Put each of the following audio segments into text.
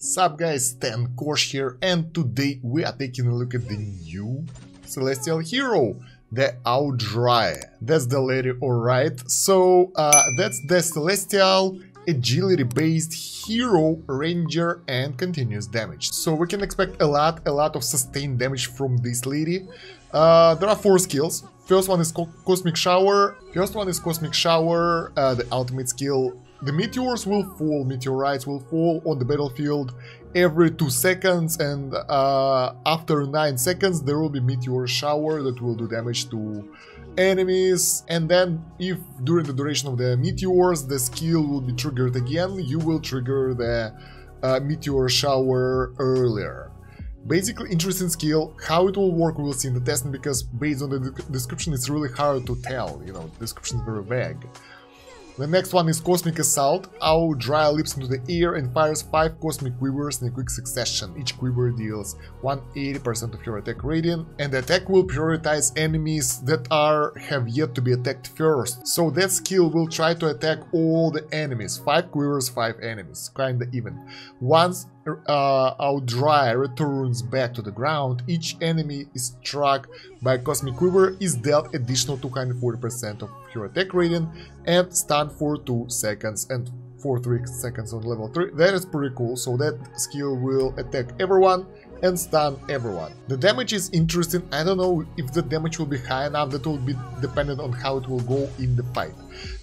Sup guys, Kosh here, and today we are taking a look at the new celestial hero, the Audrae. That's the lady, alright. So that's the celestial agility based hero, ranger and continuous damage. So we can expect a lot of sustained damage from this lady. There are 4 skills. First one is Cosmic Shower. The ultimate skill. The meteorites will fall on the battlefield every 2 seconds, and after 9 seconds there will be meteor shower that will do damage to enemies. And then if during the duration of the meteors the skill will be triggered again, you will trigger the meteor shower earlier. Basically interesting skill. How it will work we will see in the testing, because based on the description it's really hard to tell, you know, the description is very vague. The next one is Cosmic Assault. Audrae leaps into the air and fires 5 Cosmic Quivers in a quick succession. Each quiver deals 180% of your attack rating, and the attack will prioritize enemies that have yet to be attacked first. So that skill will try to attack all the enemies. 5 quivers, 5 enemies. Kinda even. Once Audrae returns back to the ground, each enemy is struck by a Cosmic Quiver is dealt additional 240% of your attack rating and stunned for 2 seconds and for 3 seconds on level 3. That is pretty cool. So that skill will attack everyone and stun everyone. The damage is interesting. I don't know if the damage will be high enough. That will be dependent on how it will go in the fight.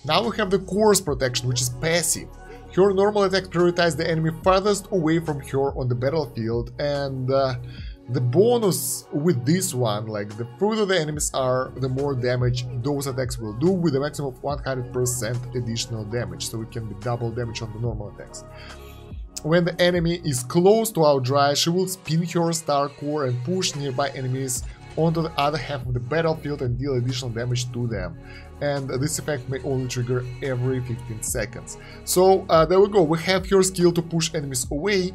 Now we have the Course Protection, which is passive. Her normal attack prioritizes the enemy farthest away from her on the battlefield, and the bonus with this one, like the further the enemies are, the more damage those attacks will do, with a maximum of 100% additional damage, so it can be double damage on the normal attacks. When the enemy is close to Audrae, she will spin her star core and push nearby enemies onto the other half of the battlefield and deal additional damage to them. And this effect may only trigger every 15 seconds. So there we go, we have her skill to push enemies away.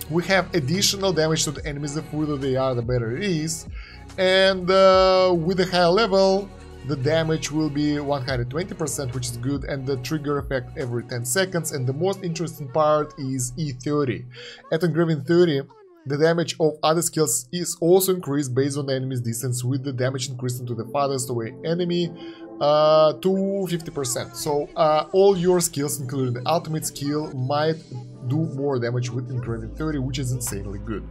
We have additional damage to the enemies. The further they are, the better it is. And with a higher level, the damage will be 120%, which is good, and the trigger effect every 10 seconds. And the most interesting part is E30. At engraving 30, the damage of other skills is also increased based on the enemy's distance, with the damage increasing to the farthest away enemy to 50%. So all your skills, including the ultimate skill, might do more damage with engraving 30, which is insanely good.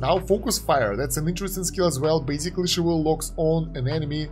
Now Focus Fire, that's an interesting skill as well. Basically she will lock on an enemy.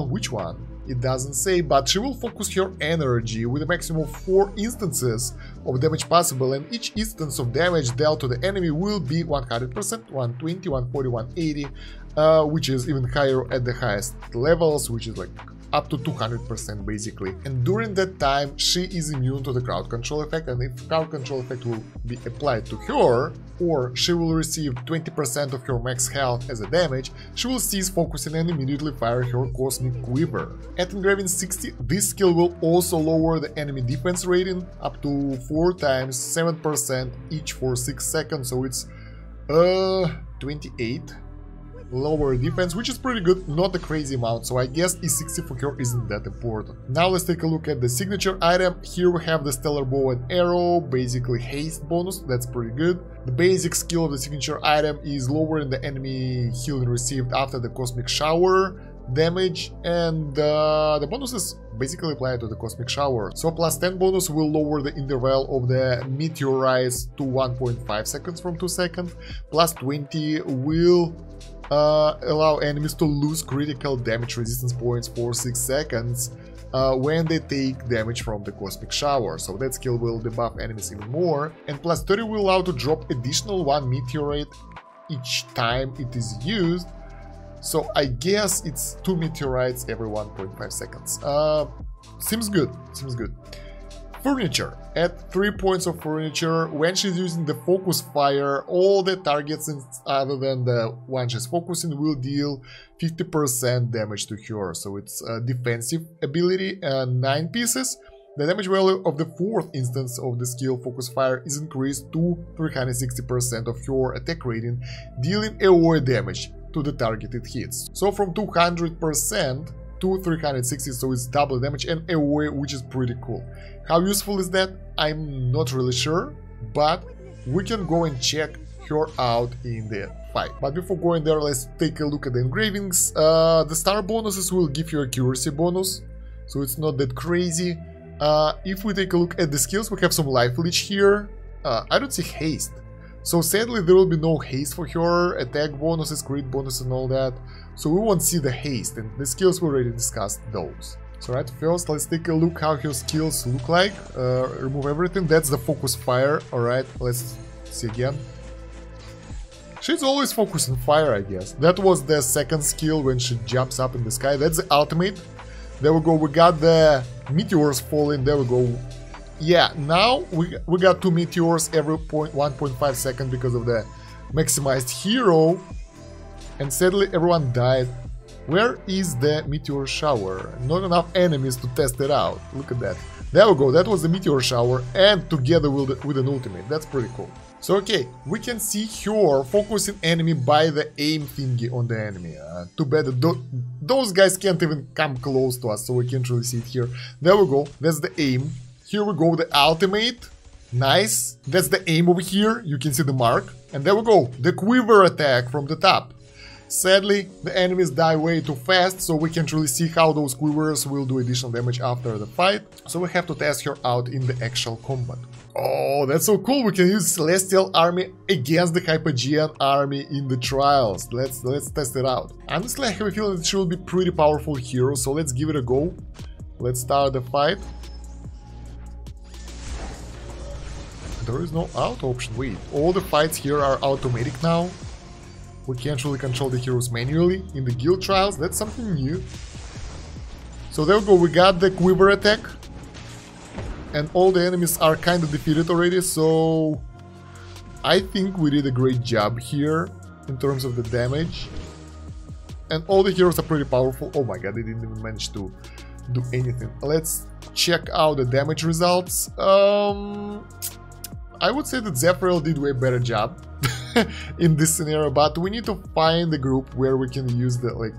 Which one? It doesn't say, but she will focus her energy with a maximum of 4 instances of damage possible, and each instance of damage dealt to the enemy will be 100%, 120, 140, 180, which is even higher at the highest levels, which is like up to 200% basically. And during that time she is immune to the crowd control effect, and if crowd control effect will be applied to her, or she will receive 20% of her max health as a damage, she will cease focusing and immediately fire her Cosmic Quiver. At engraving 60, this skill will also lower the enemy defense rating up to 4 times 7% each for 6 seconds, so it's 28 lower defense, which is pretty good, not a crazy amount, so I guess E60 for her isn't that important. Now let's take a look at the signature item. Here we have the Stellar Bow and Arrow, basically haste bonus, that's pretty good. The basic skill of the signature item is lowering the enemy healing received after the Cosmic Shower damage, and the bonuses basically apply to the Cosmic Shower. So plus 10 bonus will lower the interval of the meteorites to 1.5 seconds from 2 seconds, plus 20 will allow enemies to lose critical damage resistance points for 6 seconds when they take damage from the Cosmic Shower, so that skill will debuff enemies even more. And plus 30 will allow to drop additional 1 meteorite each time it is used, so I guess it's 2 meteorites every 1.5 seconds. Seems good, seems good. Furniture. At 3 points of furniture, when she's using the Focus Fire, all the targets other than the one she's focusing will deal 50% damage to her. So it's a defensive ability, 9 pieces. The damage value of the 4th instance of the skill Focus Fire is increased to 360% of your attack rating, dealing AoE damage to the target it hits. So from 200% to 360, so it's double damage and AoE, which is pretty cool. How useful is that? I'm not really sure, but we can go and check her out in the fight. But before going there, let's take a look at the engravings. The star bonuses will give you accuracy bonus, so it's not that crazy. If we take a look at the skills, we have some life leech here. I don't see haste, so sadly there will be no haste for her. Attack bonuses, crit bonus and all that, so we won't see the haste, and the skills we already discussed those. So right, first let's take a look how her skills look like. Remove everything, that's the focus fire. Alright, let's see again. She's always focused on fire, I guess. That was the second skill when she jumps up in the sky. That's the ultimate. There we go, we got the meteors falling, there we go. Yeah, now we got 2 meteors every 1.5 seconds because of the maximized hero. And sadly everyone died. Where is the meteor shower? Not enough enemies to test it out. Look at that. There we go, that was the meteor shower, and together with an ultimate. That's pretty cool. So okay, we can see her focusing enemy by the aim thingy on the enemy. Too bad that those guys can't even come close to us, so we can't really see it here. There we go, that's the aim. Here we go, the ultimate. Nice. That's the aim over here, you can see the mark. And there we go, the quiver attack from the top. Sadly, the enemies die way too fast, so we can't really see how those quivers will do additional damage after the fight. So we have to test her out in the actual combat. Oh, that's so cool, we can use Celestial Army against the Hypogean Army in the trials. Let's test it out. Honestly, I have a feeling that she will be pretty powerful hero, so let's give it a go. Let's start the fight. There is no auto option, wait, all the fights here are automatic now. We can't really control the heroes manually in the guild trials, that's something new. So there we go, we got the quiver attack. And all the enemies are kind of defeated already, so I think we did a great job here in terms of the damage. And all the heroes are pretty powerful. Oh my god, they didn't even manage to do anything. Let's check out the damage results. I would say that Zephyriel did way better job in this scenario, but we need to find a group where we can use the like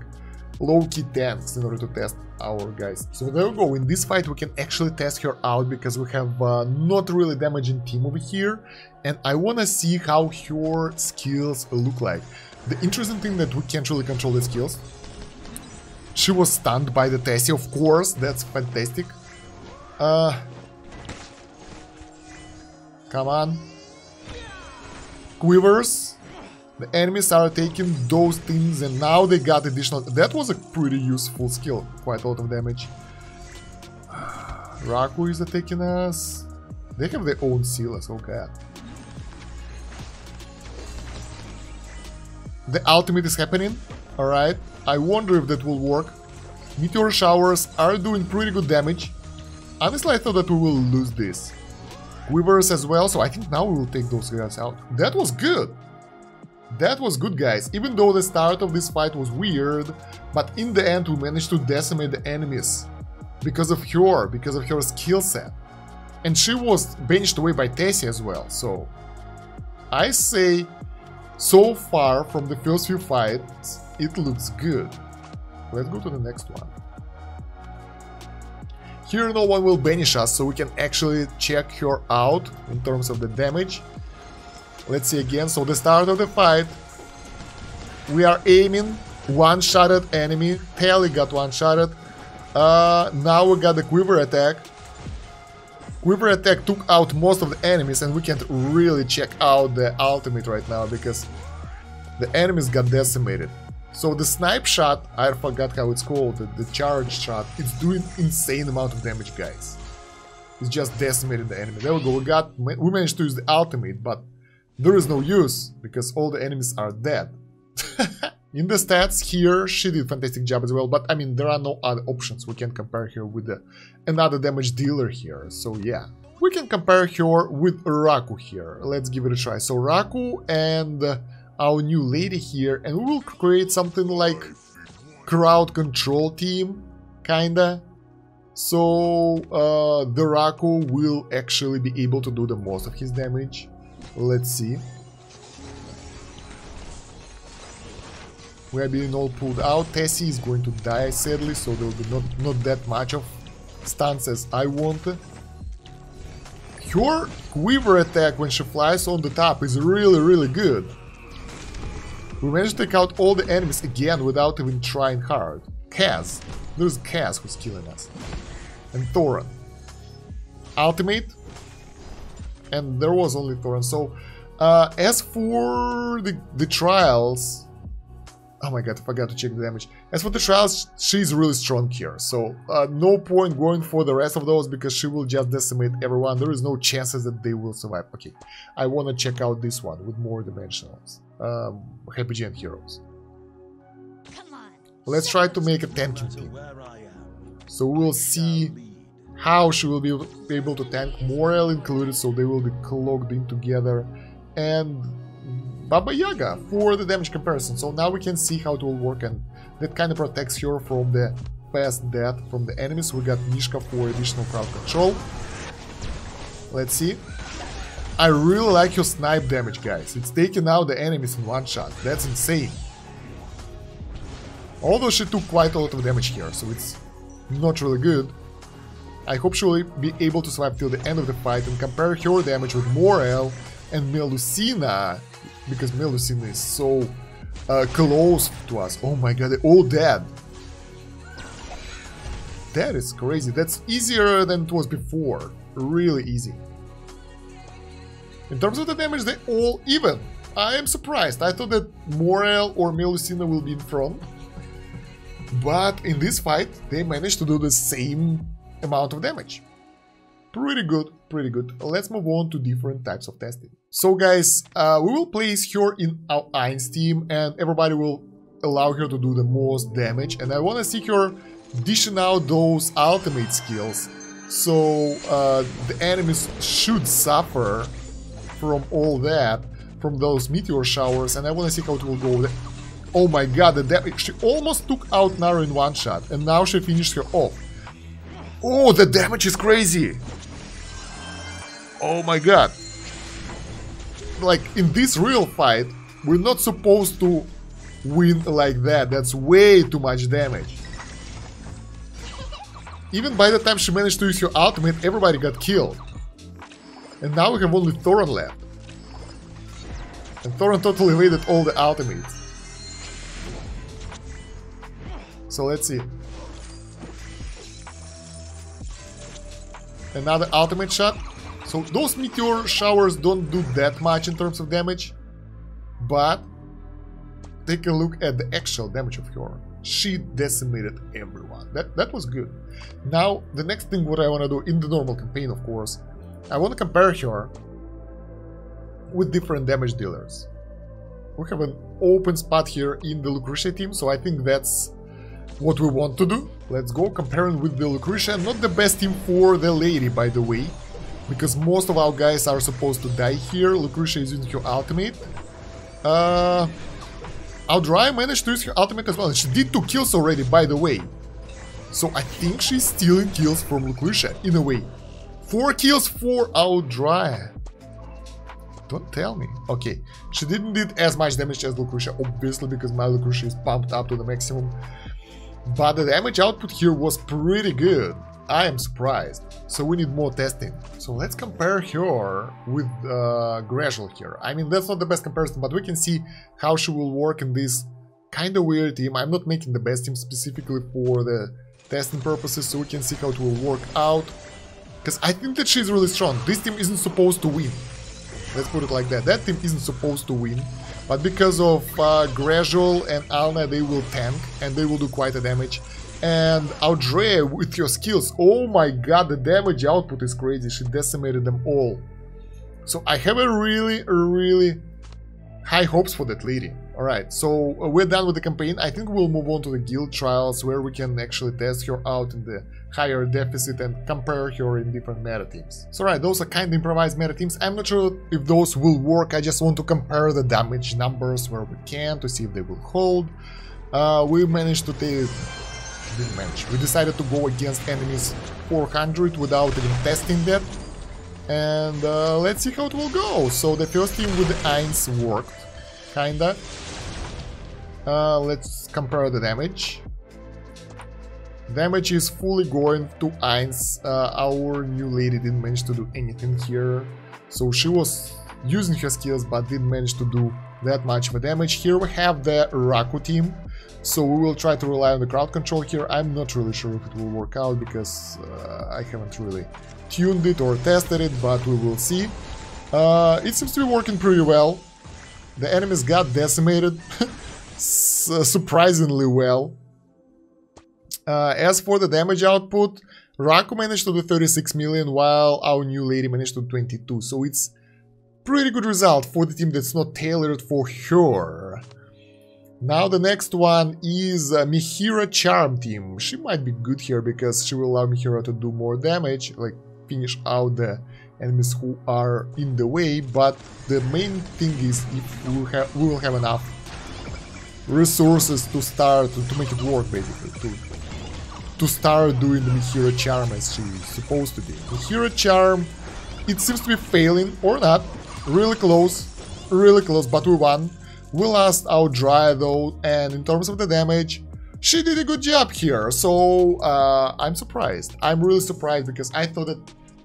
low-key tanks in order to test our guys. So there we go, in this fight we can actually test her out because we have not really damaging team over here, and I wanna see how her skills look like. The interesting thing that we can't really control the skills. She was stunned by the Tessie, of course, that's fantastic. Come on. Quivers. The enemies are taking those things and now they got additional... That was a pretty useful skill. Quite a lot of damage. Raku is attacking us. They have their own sealers, oh god. The ultimate is happening. Alright. I wonder if that will work. Meteor showers are doing pretty good damage. Honestly, I thought that we will lose this. Quivers as well, so I think now we will take those guys out. That was good. That was good, guys. Even though the start of this fight was weird, but in the end we managed to decimate the enemies. Because of her skill set. And she was benched away by Tessie as well, so... I say, so far from the first few fights, it looks good. Let's go to the next one. Here no one will banish us, so we can actually check her out in terms of the damage. Let's see again, so the start of the fight, we are aiming, one-shotted enemy, Tally got one-shotted. Now we got the quiver attack. Quiver attack took out most of the enemies and we can't really check out the ultimate right now because the enemies got decimated. So the snipe shot, I forgot how it's called, the charge shot, it's doing insane amount of damage, guys. It's just decimating the enemy. There we go, we managed to use the ultimate, but there is no use, because all the enemies are dead. In the stats here, she did a fantastic job as well, but I mean, there are no other options. We can compare her with another damage dealer here, so yeah. We can compare her with Raku here. Let's give it a try. So Raku and our new lady here, and we will create something like crowd control team, kinda. So the Raku will actually be able to do the most of his damage. Let's see. We are being all pulled out. Tessie is going to die sadly, so there will be not that much of stuns as I want. Her quiver attack when she flies on the top is really good. We managed to take out all the enemies again without even trying hard. Kaz. There's Kaz who's killing us. And Thoran. Ultimate. And there was only Thoran. So, as for the trials... Oh my god, I forgot to check the damage. As for the trials, she's really strong here. So, no point going for the rest of those because she will just decimate everyone. There is no chances that they will survive. Okay, I want to check out this one with more dimensionals. Happy Gen Heroes. Let's try to make a tanking team. So we'll see how she will be able to tank, Morel included, so they will be clogged in together, and Baba Yaga for the damage comparison. So now we can see how it will work, and that kind of protects her from the fast death from the enemies. We got Mishka for additional crowd control. Let's see. I really like your snipe damage, guys. It's taking out the enemies in one shot. That's insane. Although she took quite a lot of damage here, so it's not really good. I hope she will be able to survive till the end of the fight and compare her damage with Morel and Melusina, because Melusina is so close to us. Oh my god, they're all dead. That is crazy. That's easier than it was before. Really easy. In terms of the damage, they're all even. I am surprised. I thought that Morel or Melusina will be in front. But in this fight, they managed to do the same amount of damage. Pretty good, pretty good. Let's move on to different types of testing. So guys, we will place her in our Ainz team and everybody will allow her to do the most damage. And I want to see her dishing out those ultimate skills. So the enemies should suffer from all that, from those meteor showers. And I want to see how it will go. Oh my god, the damage. She almost took out Naru in one shot, and now she finished her off. Oh, the damage is crazy! Oh my god. Like, in this real fight, we're not supposed to win like that. That's way too much damage. Even by the time she managed to use her ultimate, everybody got killed. And now we have only Thoran left. And Thoran totally evaded all the ultimates. So let's see. Another ultimate shot. So those meteor showers don't do that much in terms of damage. But take a look at the actual damage of her. She decimated everyone. That was good. Now the next thing what I want to do in the normal campaign, of course, I want to compare her with different damage dealers. We have an open spot here in the Lucretia team, so I think that's what we want to do. Let's go comparing with the Lucretia. Not the best team for the lady, by the way, because most of our guys are supposed to die here. Lucretia is using her ultimate. Audrae managed to use her ultimate as well. She did 2 kills already, by the way. So I think she's stealing kills from Lucretia, in a way. 4 kills for Audrae. Don't tell me. Okay, she didn't do as much damage as Lucretia, obviously, because my Lucretia is pumped up to the maximum. But the damage output here was pretty good. I am surprised. So we need more testing. So let's compare her with Gradual here. I mean, that's not the best comparison, but we can see how she will work in this kind of weird team. I'm not making the best team specifically for the testing purposes, so we can see how it will work out. Because I think that she's really strong. This team isn't supposed to win. Let's put it like that. That team isn't supposed to win. But because of Gradual and Alna, they will tank and they will do quite a damage. And Audrae with your skills, oh my god, the damage output is crazy. She decimated them all. So I have a really high hopes for that lady. Alright, so we're done with the campaign. I think we'll move on to the guild trials where we can actually test her out in the higher deficit and compare her in different meta teams. So right, those are kind of improvised meta teams. I'm not sure if those will work. I just want to compare the damage numbers where we can to see if they will hold. We managed to take... Didn't manage. We decided to go against enemies 400 without even testing that. And let's see how it will go. So the first team with the Ainz worked, kinda. Let's compare the damage. Damage is fully going to 1. Our new lady didn't manage to do anything here. So she was using her skills but didn't manage to do that much of a damage. Here we have the Raku team. So we will try to rely on the crowd control here. I'm not really sure if it will work out because I haven't really tuned it or tested it, but we will see. It seems to be working pretty well. The enemies got decimated surprisingly well. As for the damage output, Raku managed to do 36 million while our new lady managed to do 22. So it's pretty good result for the team that's not tailored for her. Now the next one is Mihira Charm team. She might be good here because she will allow Mihira to do more damage, like finish out the enemies who are in the way, but the main thing is if we will have enough resources to start, to make it work basically, to start doing the Mihira Charm as she's supposed to be. Mihira Charm, it seems to be failing or not, really close, but we won. We lost Audrae though, and in terms of the damage, she did a good job here, so I'm surprised. I'm really surprised because I thought that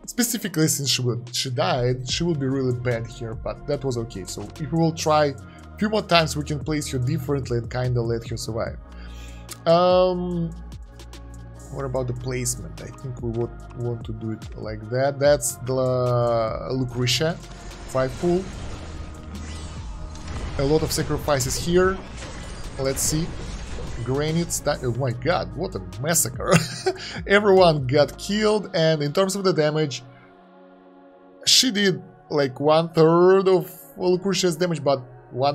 specifically since she died, she will be really bad here, but that was okay. So if we will try a few more times, we can place her differently and kinda let her survive. What about the placement? I think we would want to do it like that. That's the Lucretia 5 pool. A lot of sacrifices here. Let's see. Granites. Oh my god, what a massacre. Everyone got killed, and in terms of the damage, she did like 1/3 of Lucretia's damage, but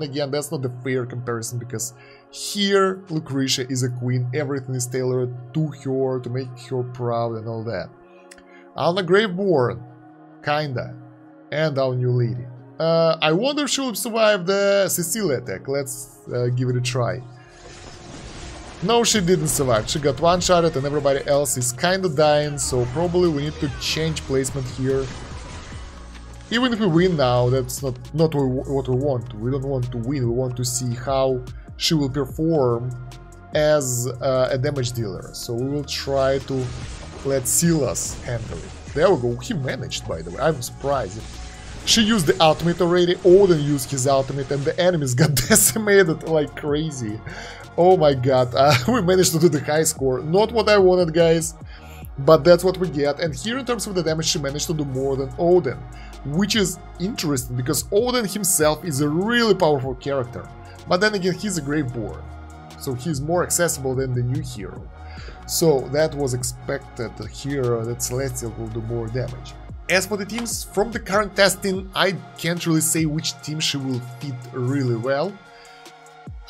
again, that's not the fair comparison because here Lucretia is a queen, everything is tailored to her, to make her proud and all that. Alna Graveborn, kinda, and our new lady. I wonder if she will survive the Cecilia attack. Let's give it a try. No, she didn't survive. She got one-shotted and everybody else is kinda dying, so probably we need to change placement here. Even if we win now, that's not what we want. We don't want to win, we want to see how she will perform as a damage dealer. So we will try to let Silas handle it. There we go, he managed, by the way, I'm surprised. She used the ultimate already, Odin used his ultimate, and the enemies got decimated like crazy. Oh my god, we managed to do the high score. Not what I wanted, guys, but that's what we get. And here in terms of the damage, she managed to do more than Odin, which is interesting because Odin himself is a really powerful character. But then again, he's a Graveborn, so he's more accessible than the new hero. So that was expected here that Celestial will do more damage. As for the teams, from the current testing, I can't really say which team she will fit really well.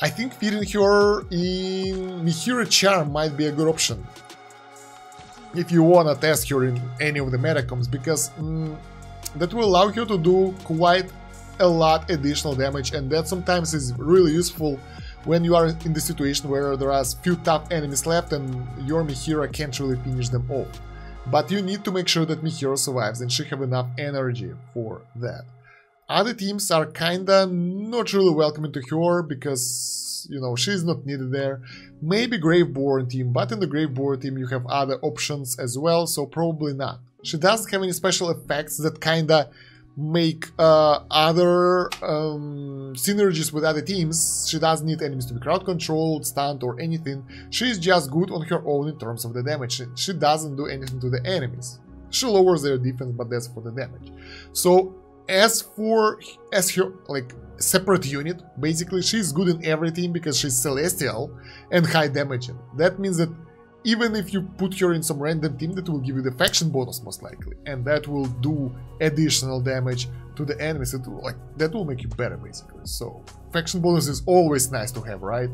I think fitting her in Mihira Charm might be a good option if you wanna test her in any of the metacoms, because that will allow her to do quite a lot additional damage, and that sometimes is really useful when you are in the situation where there are few tough enemies left and your Mihira can't really finish them off. But you need to make sure that Mihira survives and she have enough energy for that. Other teams are kinda not really welcoming to her because, you know, she's not needed there. Maybe Graveborn team, but in the Graveborn team you have other options as well, so probably not. She doesn't have any special effects that kinda make other synergies with other teams. She doesn't need enemies to be crowd controlled, stunned or anything. She's just good on her own in terms of the damage. She doesn't do anything to the enemies. She lowers their defense, but that's for the damage. So as her like separate unit, basically she's good in every team because she's celestial and high damaging. That means that even if you put her in some random team, that will give you the faction bonus most likely, and that will do additional damage to the enemies. That will make you better basically. So faction bonus is always nice to have, right?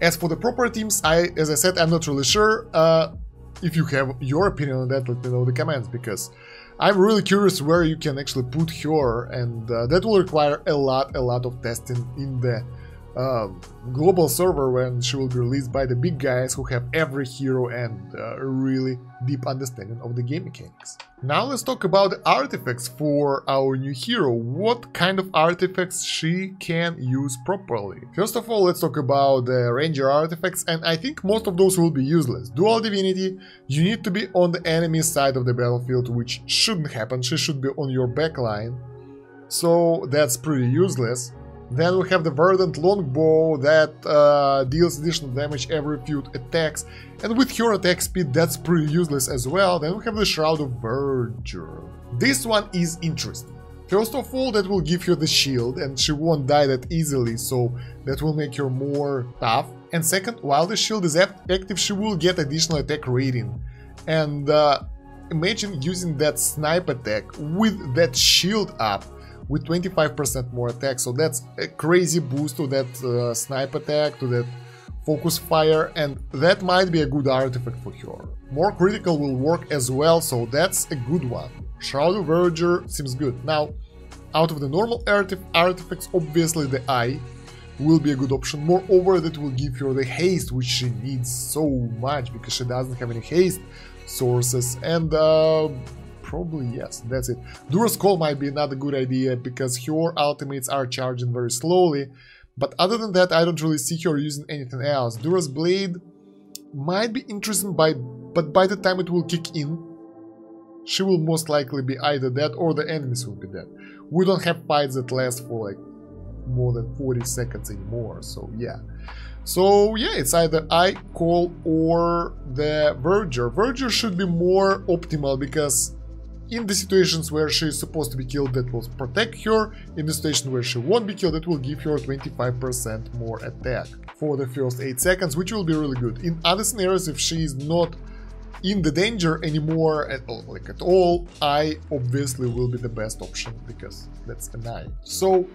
As for the proper teams, as I said, I'm not really sure. If you have your opinion on that, let me know in the comments, because I'm really curious where you can actually put her, and that will require a lot of testing in the global server when she will be released by the big guys who have every hero and a really deep understanding of the game mechanics. Now let's talk about the artifacts for our new hero. What kind of artifacts she can use properly? First of all, let's talk about the ranger artifacts, and I think most of those will be useless. Dual divinity, you need to be on the enemy side of the battlefield, which shouldn't happen. She should be on your backline, so that's pretty useless. Then we have the Verdant Longbow that deals additional damage every few attacks, and with her attack speed that's pretty useless as well. Then we have the Shroud of Virgil. This one is interesting. First of all, that will give her the shield and she won't die that easily, so that will make her more tough. And second, while the shield is active, she will get additional attack rating. And imagine using that snipe attack with that shield up, with 25% more attack, so that's a crazy boost to that snipe attack, to that focus fire, and that might be a good artifact for her. More critical will work as well, so that's a good one. Shroud of Virgil seems good. Now, out of the normal artifacts, obviously the Eye will be a good option. Moreover, that will give her the haste, which she needs so much, because she doesn't have any haste sources, and probably yes, that's it. Dura's Call might be another good idea because her ultimates are charging very slowly, but other than that I don't really see her using anything else. Dura's Blade might be interesting, but by the time it will kick in, she will most likely be either dead or the enemies will be dead. We don't have fights that last for like more than 40 seconds anymore, so yeah. So yeah, it's either Eye, Call or the Verger. Verger should be more optimal because in the situations where she is supposed to be killed, that will protect her. In the situation where she won't be killed, that will give her 25% more attack for the first 8 seconds, which will be really good. In other scenarios, if she is not in the danger anymore at all, Eye obviously will be the best option because that's an Eye. So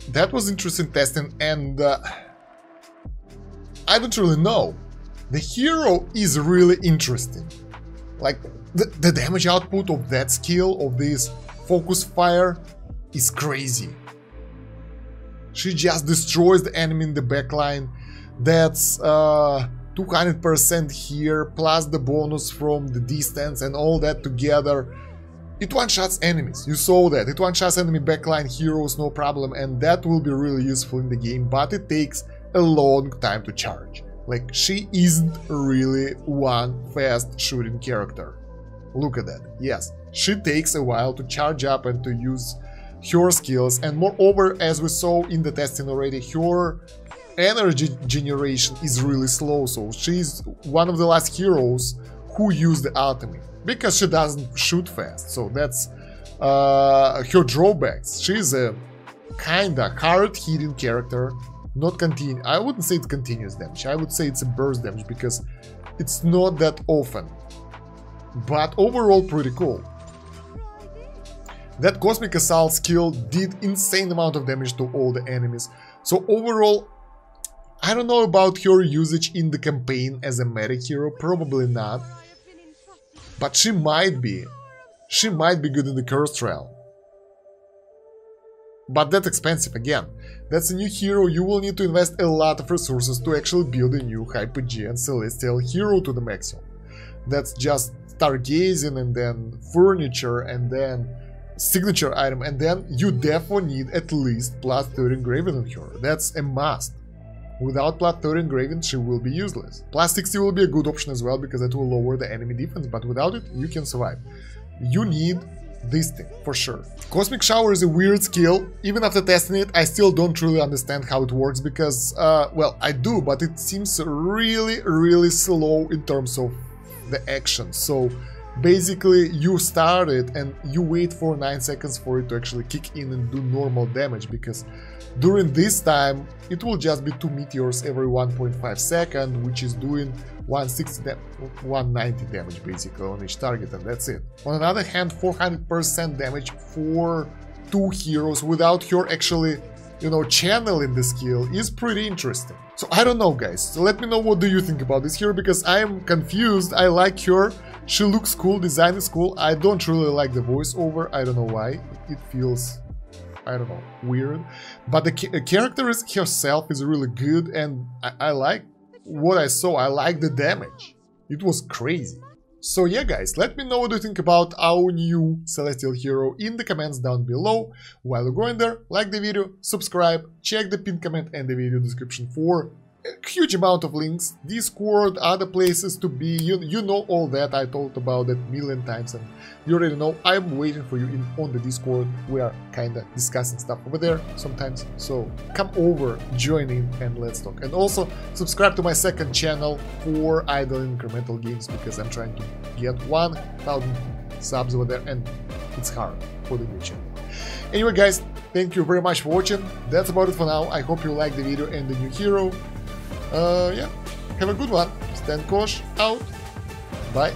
that was interesting testing, and I don't really know. The hero is really interesting. Like, the damage output of that skill, of this focus fire, is crazy. She just destroys the enemy in the backline. That's 200% here, plus the bonus from the distance and all that together. It one-shots enemies, you saw that. It one-shots enemy backline heroes, no problem, and that will be really useful in the game, but it takes a long time to charge. Like, she isn't really one fast shooting character. Look at that. Yes, she takes a while to charge up and to use her skills, and moreover, as we saw in the testing already, her energy generation is really slow, so she's one of the last heroes who use the ultimate, because she doesn't shoot fast, so that's her drawbacks. She's a kinda hard-hitting character, not continue. I wouldn't say it's continuous damage, I would say it's a burst damage, because it's not that often. But overall pretty cool. That Cosmic Assault skill did insane amount of damage to all the enemies. So overall, I don't know about her usage in the campaign as a meta hero, probably not. But she might be. She might be good in the Cursed Realm. But that's expensive again. That's a new hero, you will need to invest a lot of resources to actually build a new Hyper-G and Celestial hero to the maximum. That's just stargazing and then furniture and then signature item, and then you definitely need at least plus 30 engraving on her. That's a must. Without plus 30 engraving, she will be useless. Plus 60 will be a good option as well, because it will lower the enemy defense, but without it, you can survive. You need this thing, for sure. Cosmic Shower is a weird skill. Even after testing it, I still don't really understand how it works, because, well, I do, but it seems really slow in terms of the action. So basically you start it and you wait for 9 seconds for it to actually kick in and do normal damage, because during this time it will just be 2 meteors every 1.5 seconds, which is doing 190 damage basically on each target, and that's it. On the other hand, 400% damage for 2 heroes without her actually, you know, channeling the skill is pretty interesting. So I don't know, guys, so let me know what do you think about this hero, because I am confused. I like her, she looks cool, design is cool. I don't really like the voiceover, I don't know why, it feels I don't know, weird. But the character herself is really good, and I like what I saw. I like the damage. It was crazy. So yeah, guys, let me know what you think about our new Celestial hero in the comments down below. While you're going there, like the video, subscribe, check the pinned comment and the video description for a huge amount of links, Discord, other places to be, you know all that, I talked about that a million times, and you already know I'm waiting for you on the Discord. We are kinda discussing stuff over there sometimes, so come over, join in, and let's talk. And also subscribe to my second channel for idle incremental games, because I'm trying to get 1000 subs over there, and it's hard for the new channel. Anyway, guys, thank you very much for watching. That's about it for now. I hope you liked the video and the new hero. Yeah, have a good one. Stan Kosh out. Bye.